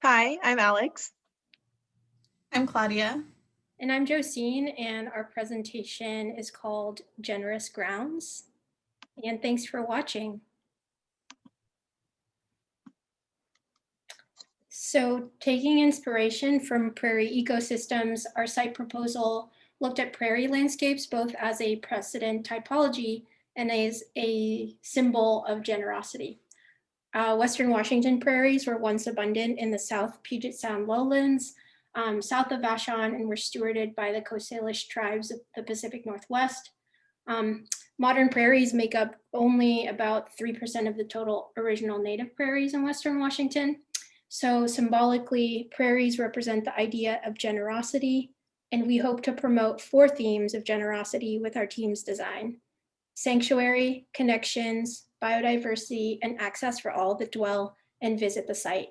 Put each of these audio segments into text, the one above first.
Hi, I'm Alex. I'm Claudia. And I'm Josine, and our presentation is called Generous Grounds. And thanks for watching. So, taking inspiration from prairie ecosystems, our site proposal looked at prairie landscapes both as a precedent typology and as a symbol of generosity. Western Washington prairies were once abundant in the South Puget Sound lowlands, south of Vashon, and were stewarded by the Coast Salish tribes of the Pacific Northwest. Modern prairies make up only about 3% of the total original native prairies in Western Washington. So symbolically, prairies represent the idea of generosity, and we hope to promote 4 themes of generosity with our team's design: sanctuary, connections, biodiversity, and access for all that dwell and visit the site.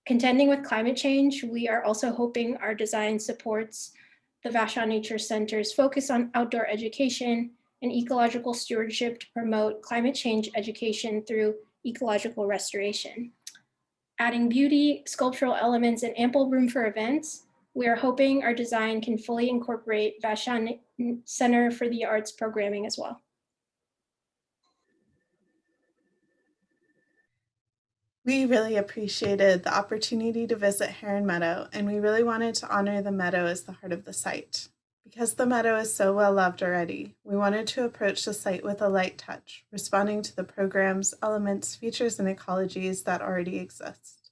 Contending with climate change, we are also hoping our design supports the Vashon Nature Center's focus on outdoor education and ecological stewardship to promote climate change education through ecological restoration. Adding beauty, sculptural elements, and ample room for events, we are hoping our design can fully incorporate Vashon Center for the Arts programming as well. We really appreciated the opportunity to visit Heron Meadow, and we really wanted to honor the meadow as the heart of the site. Because the meadow is so well loved already, we wanted to approach the site with a light touch, responding to the programs, elements, features, and ecologies that already exist.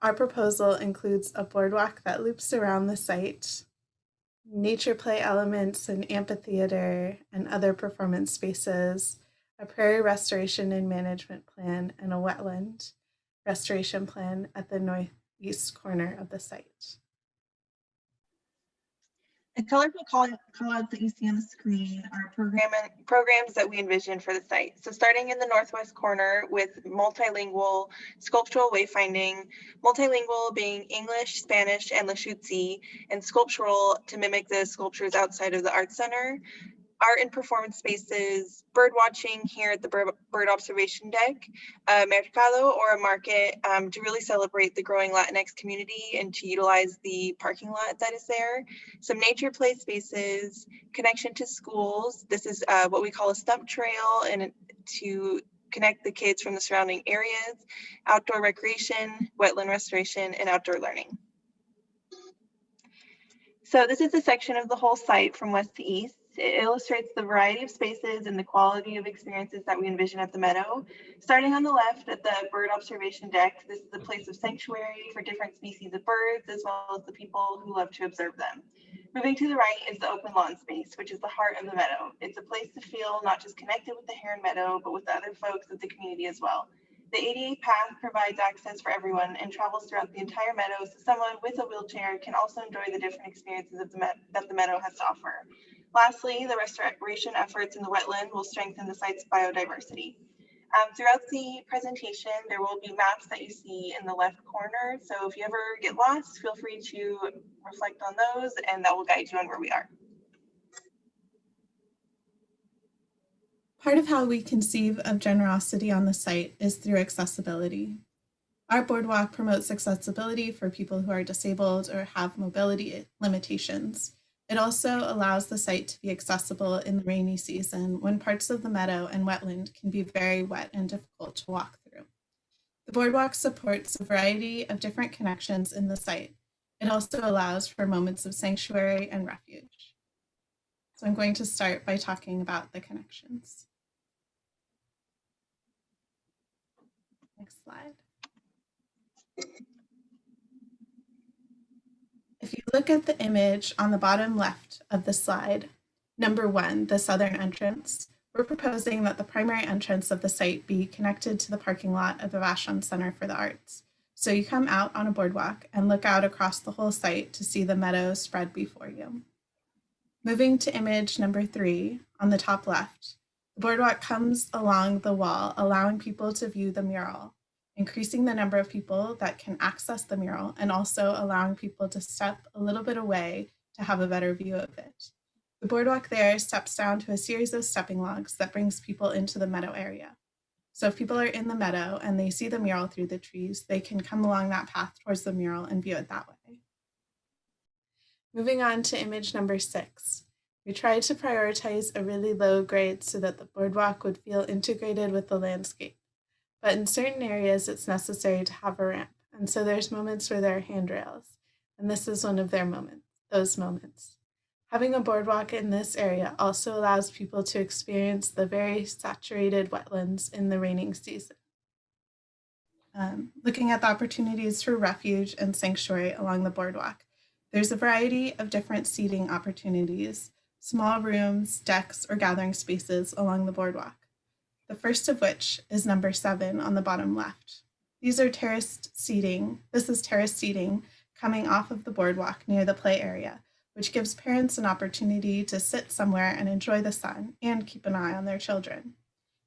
Our proposal includes a boardwalk that loops around the site, nature play elements, an amphitheater, and other performance spaces, a prairie restoration and management plan, and a wetland restoration plan at the northeast corner of the site. The colorful callouts that you see on the screen are programs that we envision for the site. So starting in the northwest corner with multilingual sculptural wayfinding, multilingual being English, Spanish, and Lushootseed, and sculptural to mimic the sculptures outside of the Arts Center. Art and performance spaces, bird watching here at the bird observation deck, a mercado or a market to really celebrate the growing Latinx community and to utilize the parking lot that is there. Some nature play spaces, connection to schools. This is what we call a Stump Trail, and to connect the kids from the surrounding areas, outdoor recreation, wetland restoration, and outdoor learning. So this is a section of the whole site from west to east. It illustrates the variety of spaces and the quality of experiences that we envision at the meadow. Starting on the left at the bird observation deck, this is a place of sanctuary for different species of birds, as well as the people who love to observe them. Moving to the right is the open lawn space, which is the heart of the meadow. It's a place to feel not just connected with the Heron Meadow, but with the other folks of the community as well. The ADA path provides access for everyone and travels throughout the entire meadow, so someone with a wheelchair can also enjoy the different experiences that the meadow has to offer. Lastly, the restoration efforts in the wetland will strengthen the site's biodiversity. Throughout the presentation, there will be maps that you see in the left corner, so if you ever get lost, feel free to reflect on those, and that will guide you on where we are. Part of how we conceive of generosity on the site is through accessibility. Our boardwalk promotes accessibility for people who are disabled or have mobility limitations. It also allows the site to be accessible in the rainy season when parts of the meadow and wetland can be very wet and difficult to walk through. The boardwalk supports a variety of different connections in the site. It also allows for moments of sanctuary and refuge. So I'm going to start by talking about the connections. Next slide. If you look at the image on the bottom left of the slide, number 1, the southern entrance, we're proposing that the primary entrance of the site be connected to the parking lot of the Vashon Center for the Arts. So you come out on a boardwalk and look out across the whole site to see the meadow spread before you. Moving to image number 3, on the top left, the boardwalk comes along the wall, allowing people to view the mural, increasing the number of people that can access the mural and also allowing people to step a little bit away to have a better view of it. The boardwalk there steps down to a series of stepping logs that brings people into the meadow area. So if people are in the meadow and they see the mural through the trees, they can come along that path towards the mural and view it that way. Moving on to image number 6. We tried to prioritize a really low grade so that the boardwalk would feel integrated with the landscape. But in certain areas, it's necessary to have a ramp. And so there's moments where there are handrails. And this is one of those moments. Having a boardwalk in this area also allows people to experience the very saturated wetlands in the raining season. Looking at the opportunities for refuge and sanctuary along the boardwalk, there's a variety of different seating opportunities, small rooms, decks, or gathering spaces along the boardwalk. The first of which is number 7 on the bottom left. These are terraced seating. This is terraced seating coming off of the boardwalk near the play area, which gives parents an opportunity to sit somewhere and enjoy the sun and keep an eye on their children.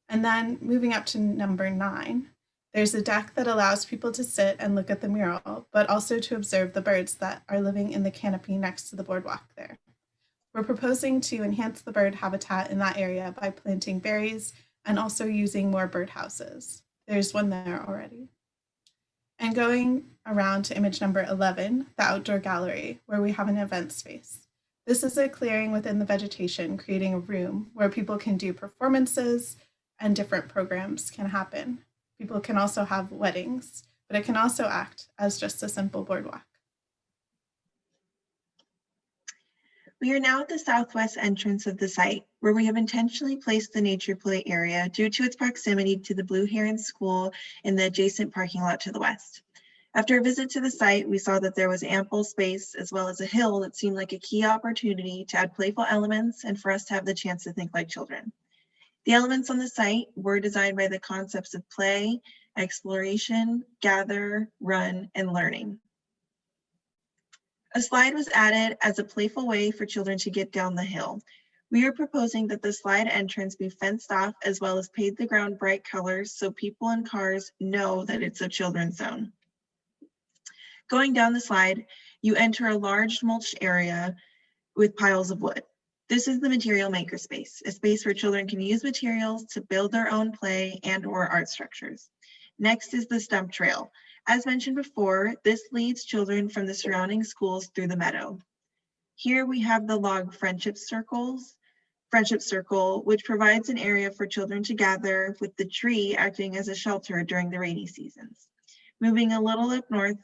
And then moving up to number 9, there's a deck that allows people to sit and look at the mural, but also to observe the birds that are living in the canopy next to the boardwalk there. We're proposing to enhance the bird habitat in that area by planting berries and also using more birdhouses. There's one there already. And going around to image number 11, the outdoor gallery, where we have an event space. This is a clearing within the vegetation, creating a room where people can do performances and different programs can happen. People can also have weddings, but it can also act as just a simple boardwalk. We are now at the southwest entrance of the site, where we have intentionally placed the nature play area due to its proximity to the Blue Heron School in the adjacent parking lot to the west. After a visit to the site, we saw that there was ample space as well as a hill that seemed like a key opportunity to add playful elements and for us to have the chance to think like children. The elements on the site were designed by the concepts of play, exploration, gather, run, and learning. A slide was added as a playful way for children to get down the hill. We are proposing that the slide entrance be fenced off as well as paint the ground bright colors so people and cars know that it's a children's zone. Going down the slide, you enter a large mulched area with piles of wood. This is the material makerspace, a space where children can use materials to build their own play and or art structures. Next is the Stump Trail. As mentioned before, this leads children from the surrounding schools through the meadow. Here we have the log friendship circle, which provides an area for children to gather, with the tree acting as a shelter during the rainy seasons. Moving a little up north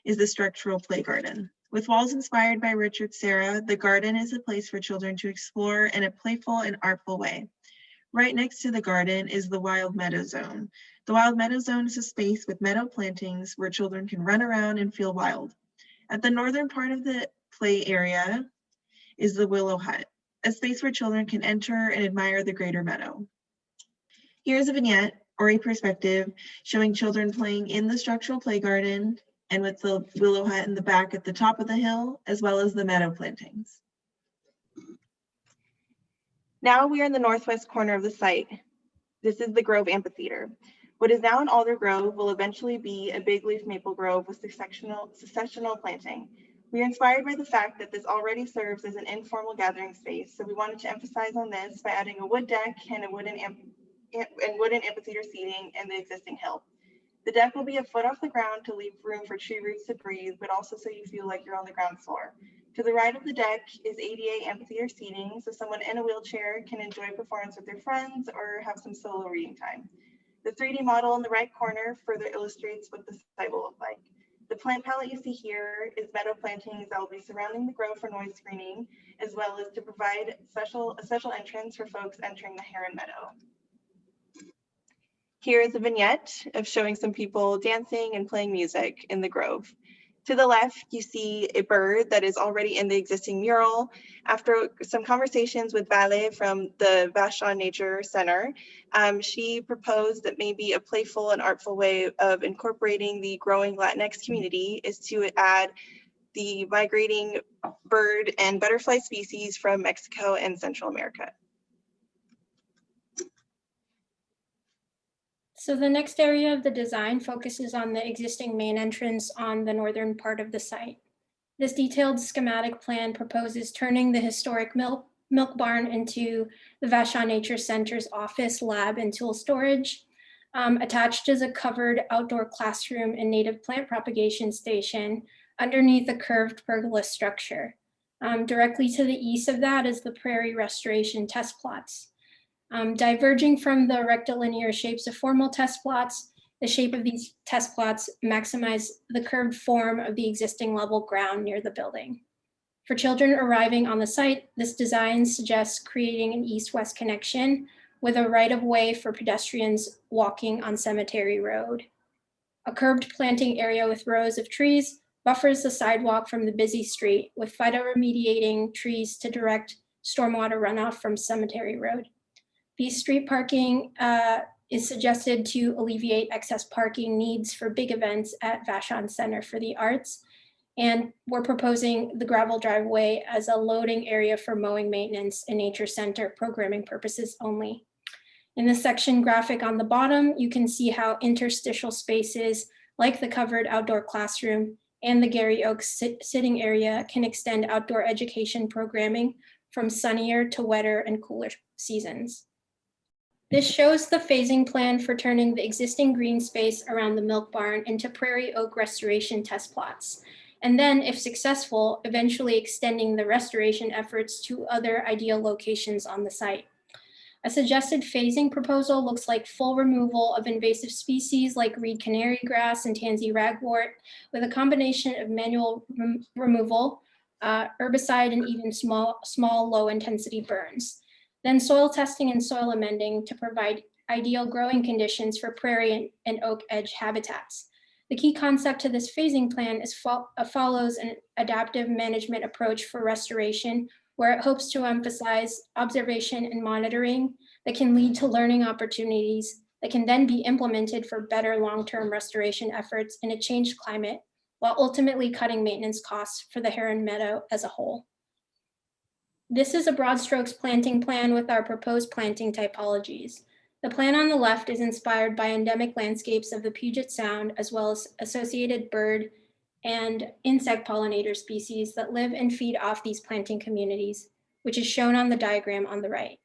is the structural play garden. With walls inspired by Richard Serra, the garden is a place for children to explore in a playful and artful way. Right next to the garden is the Wild Meadow Zone. The Wild Meadow Zone is a space with meadow plantings where children can run around and feel wild. At the northern part of the play area is the Willow Hut, a space where children can enter and admire the greater meadow. Here's a vignette or a perspective showing children playing in the structural play garden and with the Willow Hut in the back at the top of the hill, as well as the meadow plantings. Now we are in the northwest corner of the site. This is the Grove Amphitheater. What is now an alder grove will eventually be a big leaf maple grove with successional planting. We are inspired by the fact that this already serves as an informal gathering space, so we wanted to emphasize on this by adding a wood deck and wooden amphitheater seating in the existing hill. The deck will be a foot off the ground to leave room for tree roots to breathe, but also so you feel like you're on the ground floor. To the right of the deck is ADA amphitheater seating, so someone in a wheelchair can enjoy performance with their friends or have some solo reading time. The 3D model in the right corner further illustrates what the site will look like. The plant palette you see here is meadow plantings that will be surrounding the grove for noise screening, as well as to provide a special entrance for folks entering the Heron Meadow. Here is a vignette of showing some people dancing and playing music in the grove. To the left, you see a bird that is already in the existing mural. After some conversations with Vale from the Vashon Nature Center, she proposed that maybe a playful and artful way of incorporating the growing Latinx community is to add the migrating bird and butterfly species from Mexico and Central America. So the next area of the design focuses on the existing main entrance on the northern part of the site. This detailed schematic plan proposes turning the historic milk barn into the Vashon Nature Center's office, lab, and tool storage. Attached is a covered outdoor classroom and native plant propagation station underneath a curved pergola structure. Directly to the east of that is the Prairie restoration test plots. Diverging from the rectilinear shapes of formal test plots, the shape of these test plots maximize the curved form of the existing level ground near the building. For children arriving on the site, this design suggests creating an east-west connection with a right-of-way for pedestrians walking on Cemetery Road. A curbed planting area with rows of trees buffers the sidewalk from the busy street, with phytoremediating trees to direct stormwater runoff from Cemetery Road. These street parking is suggested to alleviate excess parking needs for big events at Vashon Center for the Arts. And we're proposing the gravel driveway as a loading area for mowing maintenance and nature center programming purposes only. In the section graphic on the bottom, you can see how interstitial spaces like the covered outdoor classroom and the Gary Oaks sitting area can extend outdoor education programming from sunnier to wetter and cooler seasons. This shows the phasing plan for turning the existing green space around the milk barn into prairie oak restoration test plots. And then, if successful, eventually extending the restoration efforts to other ideal locations on the site. A suggested phasing proposal looks like full removal of invasive species like reed canary grass and tansy ragwort, with a combination of manual removal, herbicide, and even small low-intensity burns. Then soil testing and soil amending to provide ideal growing conditions for prairie and oak edge habitats. The key concept to this phasing plan is follows an adaptive management approach for restoration, where it hopes to emphasize observation and monitoring that can lead to learning opportunities that can then be implemented for better long-term restoration efforts in a changed climate, while ultimately cutting maintenance costs for the Heron Meadow as a whole. This is a broad strokes planting plan with our proposed planting typologies. The plan on the left is inspired by endemic landscapes of the Puget Sound, as well as associated bird and insect pollinator species that live and feed off these planting communities, which is shown on the diagram on the right.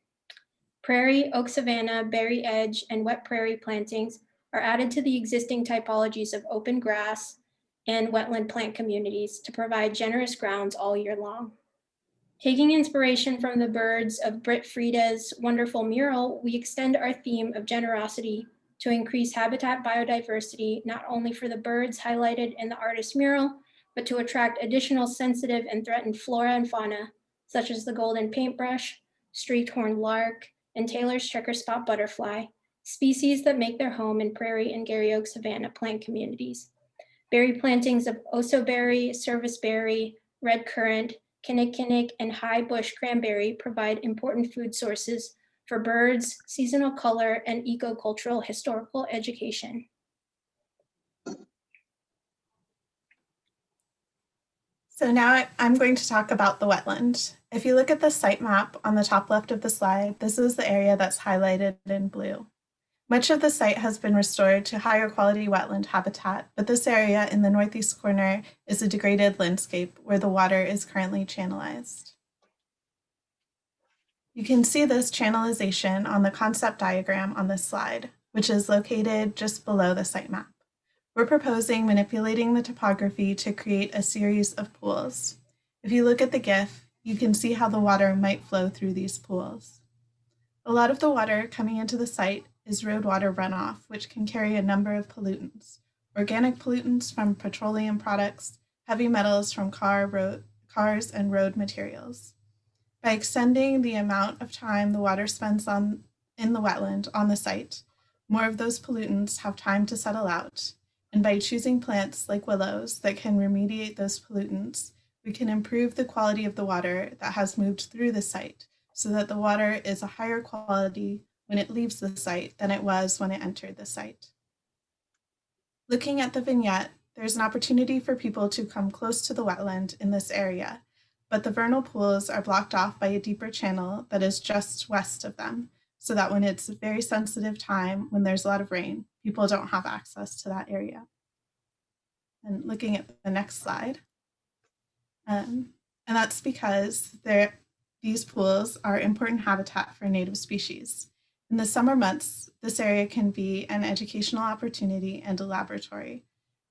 Prairie, oak savanna, berry edge, and wet prairie plantings are added to the existing typologies of open grass and wetland plant communities to provide generous grounds all year long. Taking inspiration from the birds of Britt Frieda's wonderful mural, we extend our theme of generosity to increase habitat biodiversity, not only for the birds highlighted in the artist's mural, but to attract additional sensitive and threatened flora and fauna, such as the golden paintbrush, streaked horned lark, and Taylor's checker spot butterfly, species that make their home in prairie and Gary Oak savanna plant communities. Berry plantings of osoberry, serviceberry, red currant, kinnikinnick, and high bush cranberry provide important food sources for birds, seasonal color, and ecocultural historical education. So now I'm going to talk about the wetland. If you look at the site map on the top left of the slide, this is the area that's highlighted in blue. Much of the site has been restored to higher quality wetland habitat, but this area in the northeast corner is a degraded landscape where the water is currently channelized. You can see this channelization on the concept diagram on this slide, which is located just below the site map. We're proposing manipulating the topography to create a series of pools. If you look at the GIF, you can see how the water might flow through these pools. A lot of the water coming into the site is road water runoff, which can carry a number of pollutants. Organic pollutants from petroleum products, heavy metals from cars and road materials. By extending the amount of time the water spends in the wetland on the site, more of those pollutants have time to settle out. And by choosing plants like willows that can remediate those pollutants, we can improve the quality of the water that has moved through the site so that the water is a higher quality when it leaves the site than it was when it entered the site. Looking at the vignette, there's an opportunity for people to come close to the wetland in this area, but the vernal pools are blocked off by a deeper channel that is just west of them, so that when it's a very sensitive time, when there's a lot of rain, people don't have access to that area. And looking at the next slide, and that's because these pools are important habitat for native species. In the summer months, this area can be an educational opportunity and a laboratory,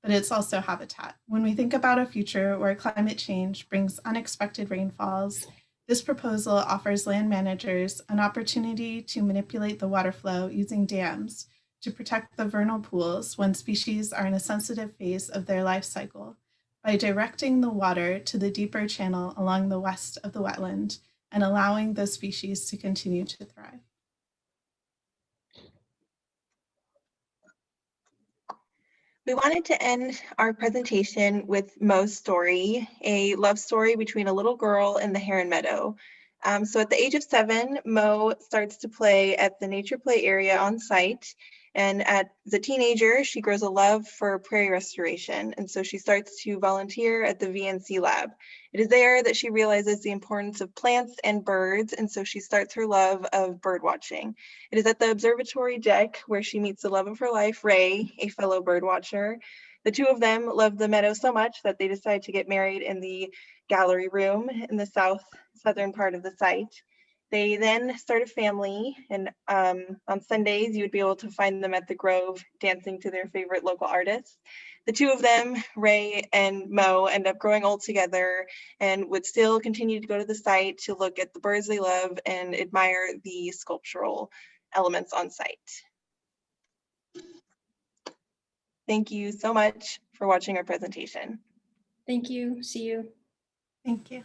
but it's also habitat. When we think about a future where climate change brings unexpected rainfalls, this proposal offers land managers an opportunity to manipulate the water flow using dams to protect the vernal pools when species are in a sensitive phase of their life cycle by directing the water to the deeper channel along the west of the wetland and allowing those species to continue to thrive. We wanted to end our presentation with Mo's story, a love story between a little girl and the heron meadow. So at the age of 7, Mo starts to play at the nature play area on site. And as a teenager, she grows a love for prairie restoration. And so she starts to volunteer at the VNC lab. It is there that she realizes the importance of plants and birds. And so she starts her love of bird watching. It is at the observatory deck where she meets the love of her life, Ray, a fellow bird watcher. The two of them love the meadow so much that they decide to get married in the gallery room in the southern part of the site. They then start a family, and on Sundays, you would be able to find them at the Grove dancing to their favorite local artists. The two of them, Ray and Mo, end up growing old together and would still continue to go to the site to look at the birds they love and admire the sculptural elements on site. Thank you so much for watching our presentation. Thank you. See you. Thank you.